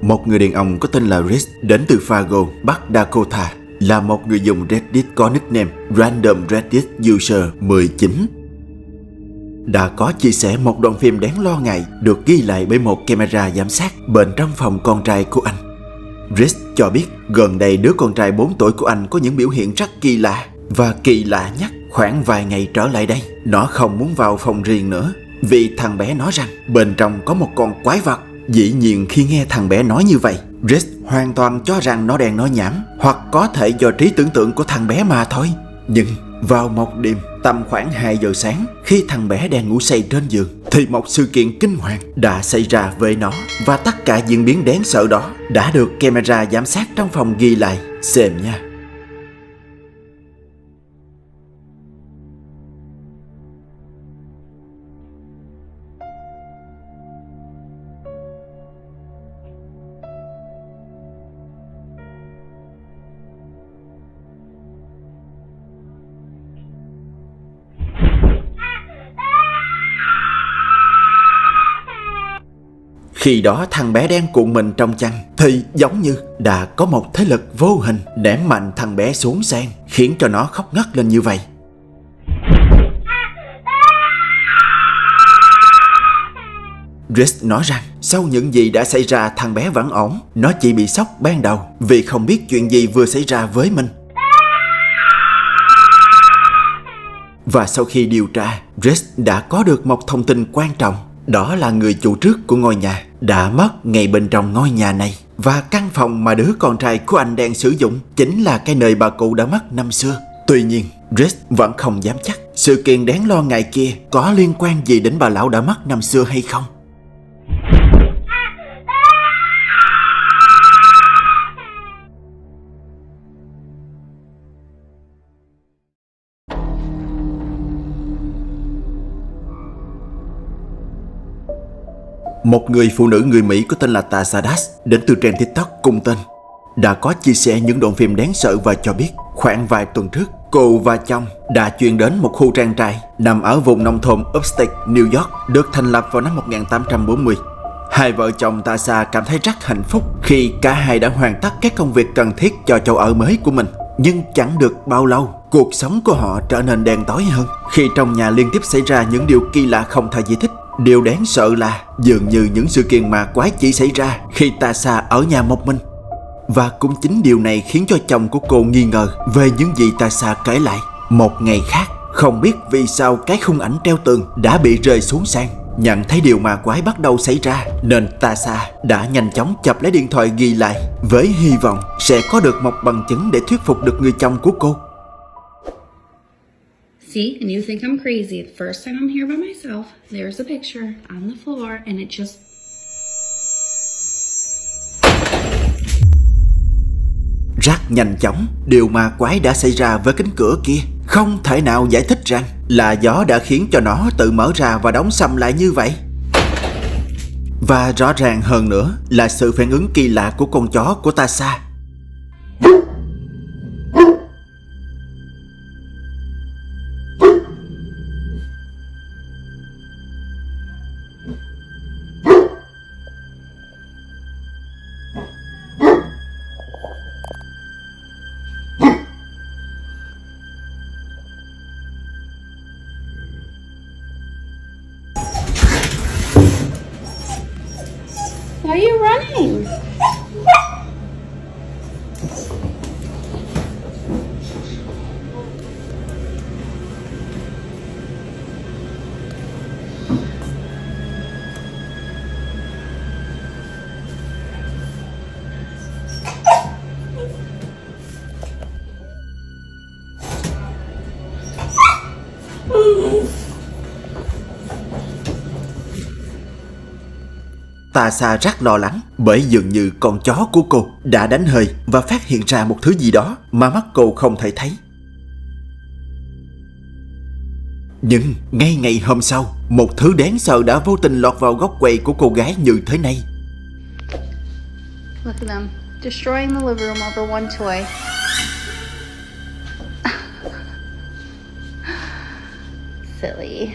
Một người đàn ông có tên là Rich đến từ Fargo, Bắc Dakota, là một người dùng Reddit có nickname Random Reddit User 19. Đã có chia sẻ một đoạn phim đáng lo ngại được ghi lại bởi một camera giám sát bên trong phòng con trai của anh. Rich cho biết gần đây đứa con trai 4 tuổi của anh có những biểu hiện rất kỳ lạ. Và kỳ lạ nhất, khoảng vài ngày trở lại đây, nó không muốn vào phòng riêng nữa vì thằng bé nói rằng bên trong có một con quái vật. Dĩ nhiên khi nghe thằng bé nói như vậy, Rich hoàn toàn cho rằng nó đang nói nhảm, hoặc có thể do trí tưởng tượng của thằng bé mà thôi. Nhưng vào một đêm tầm khoảng 2 giờ sáng, khi thằng bé đang ngủ say trên giường, thì một sự kiện kinh hoàng đã xảy ra với nó. Và tất cả diễn biến đáng sợ đó đã được camera giám sát trong phòng ghi lại. Xem nha. Khi đó thằng bé đang cuộn mình trong chăn, thì giống như đã có một thế lực vô hình ném mạnh thằng bé xuống sàn, khiến cho nó khóc ngất lên như vậy. Rich nói rằng sau những gì đã xảy ra, thằng bé vẫn ổn. Nó chỉ bị sốc ban đầu vì không biết chuyện gì vừa xảy ra với mình. Và sau khi điều tra, Rich đã có được một thông tin quan trọng. Đó là người chủ trước của ngôi nhà đã mất ngay bên trong ngôi nhà này. Và căn phòng mà đứa con trai của anh đang sử dụng chính là cái nơi bà cụ đã mất năm xưa. Tuy nhiên, Rich vẫn không dám chắc sự kiện đáng lo ngại kia có liên quan gì đến bà lão đã mất năm xưa hay không. Một người phụ nữ người Mỹ có tên là Tasha Dash đến từ trang TikTok cùng tên đã có chia sẻ những đoạn phim đáng sợ và cho biết khoảng vài tuần trước, cô và chồng đã chuyển đến một khu trang trại nằm ở vùng nông thôn Upstate, New York, được thành lập vào năm 1840. Hai vợ chồng Tasha cảm thấy rất hạnh phúc khi cả hai đã hoàn tất các công việc cần thiết cho chỗ ở mới của mình. Nhưng chẳng được bao lâu, cuộc sống của họ trở nên đen tối hơn khi trong nhà liên tiếp xảy ra những điều kỳ lạ không thể giải thích. Điều đáng sợ là dường như những sự kiện ma quái chỉ xảy ra khi Tasha ở nhà một mình. Và cũng chính điều này khiến cho chồng của cô nghi ngờ về những gì Tasha kể lại. Một ngày khác, không biết vì sao cái khung ảnh treo tường đã bị rơi xuống sàn. Nhận thấy điều ma quái bắt đầu xảy ra, nên Tasha đã nhanh chóng chập lấy điện thoại ghi lại với hy vọng sẽ có được một bằng chứng để thuyết phục được người chồng của cô. See, and you think I'm crazy. The first time I'm here by myself, there's a picture on the floor, and it just... Rất nhanh chóng, điều ma quái đã xảy ra với cánh cửa kia. Không thể nào giải thích rằng là gió đã khiến cho nó tự mở ra và đóng sầm lại như vậy. Và rõ ràng hơn nữa là sự phản ứng kỳ lạ của con chó của Tasha. Why are you running? Tasha rất lo lắng bởi dường như con chó của cô đã đánh hơi và phát hiện ra một thứ gì đó mà mắt cô không thể thấy. Nhưng ngay ngày hôm sau, một thứ đáng sợ đã vô tình lọt vào góc quầy của cô gái như thế này. Look at them, destroying the living room over one toy. Silly.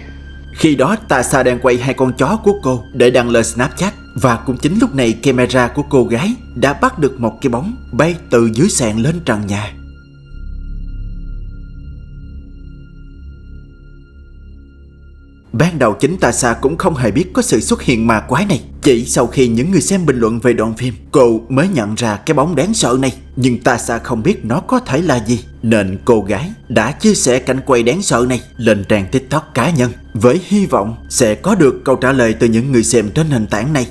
Khi đó Tasha đang quay hai con chó của cô để đăng lên Snapchat Và cũng chính lúc này camera của cô gái đã bắt được một cái bóng bay từ dưới sàn lên trần nhà. Ban đầu chính Tasha cũng không hề biết có sự xuất hiện ma quái này. Chỉ sau khi những người xem bình luận về đoạn phim, cô mới nhận ra cái bóng đáng sợ này. Nhưng Tasha không biết nó có thể là gì, nên cô gái đã chia sẻ cảnh quay đáng sợ này lên trang TikTok cá nhân, với hy vọng sẽ có được câu trả lời từ những người xem trên nền tảng này.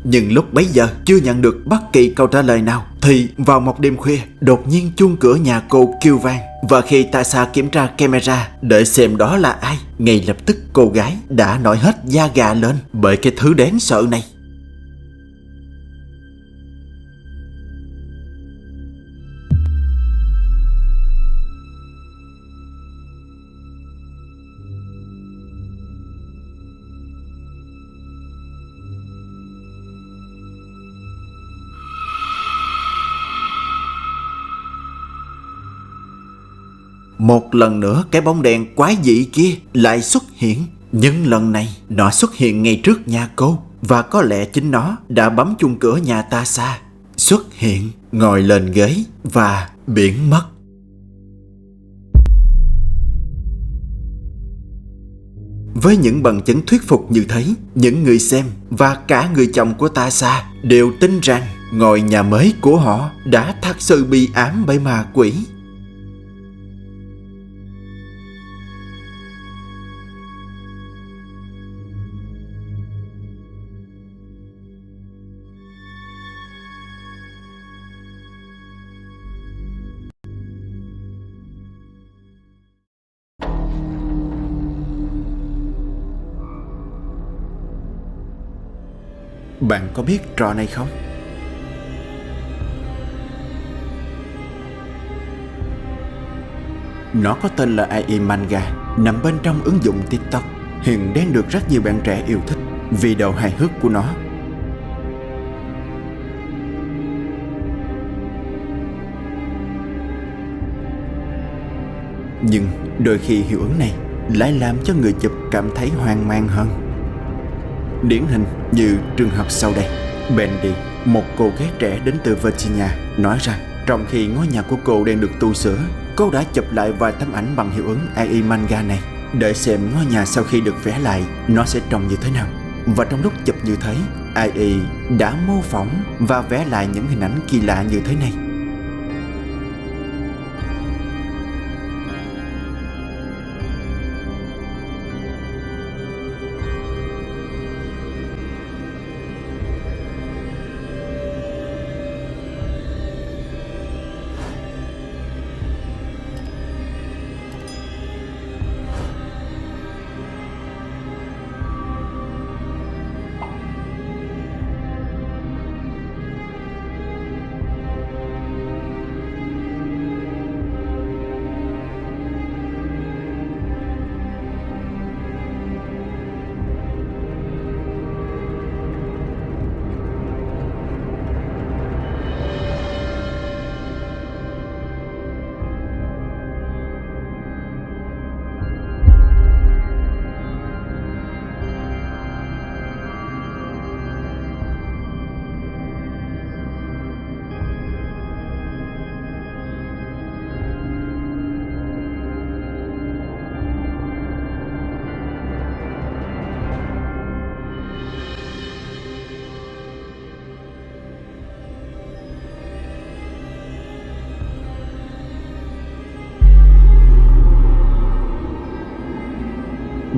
Nhưng lúc bấy giờ chưa nhận được bất kỳ câu trả lời nào, thì vào một đêm khuya, đột nhiên chuông cửa nhà cô kêu vang. Và khi Tasha kiểm tra camera để xem đó là ai, ngay lập tức cô gái đã nổi hết da gà lên bởi cái thứ đáng sợ này. Một lần nữa cái bóng đèn quái dị kia lại xuất hiện. Nhưng lần này nó xuất hiện ngay trước nhà cô. Và có lẽ chính nó đã bấm chuông cửa nhà Tasha. Xuất hiện, ngồi lên ghế và biến mất. Với những bằng chứng thuyết phục như thế, những người xem và cả người chồng của Tasha đều tin rằng ngôi nhà mới của họ đã thật sự bị ám bởi ma quỷ. Bạn có biết trò này không? Nó có tên là AI Manga, nằm bên trong ứng dụng TikTok. Hiện đang được rất nhiều bạn trẻ yêu thích vì độ hài hước của nó. Nhưng đôi khi hiệu ứng này lại làm cho người chụp cảm thấy hoang mang hơn. Điển hình như trường hợp sau đây. Bendy, một cô gái trẻ đến từ Virginia, nói rằng trong khi ngôi nhà của cô đang được tu sửa, cô đã chụp lại vài tấm ảnh bằng hiệu ứng AI Manga này để xem ngôi nhà sau khi được vẽ lại nó sẽ trông như thế nào. Và trong lúc chụp như thế, AI đã mô phỏng và vẽ lại những hình ảnh kỳ lạ như thế này.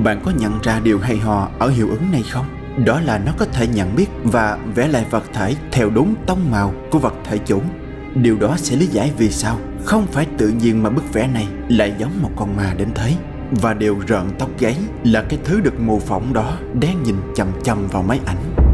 Bạn có nhận ra điều hay ho ở hiệu ứng này không? Đó là nó có thể nhận biết và vẽ lại vật thể theo đúng tông màu của vật thể chủ. Điều đó sẽ lý giải vì sao không phải tự nhiên mà bức vẽ này lại giống một con ma đến thế. Và điều rợn tóc gáy là cái thứ được mô phỏng đó đang nhìn chằm chằm vào máy ảnh.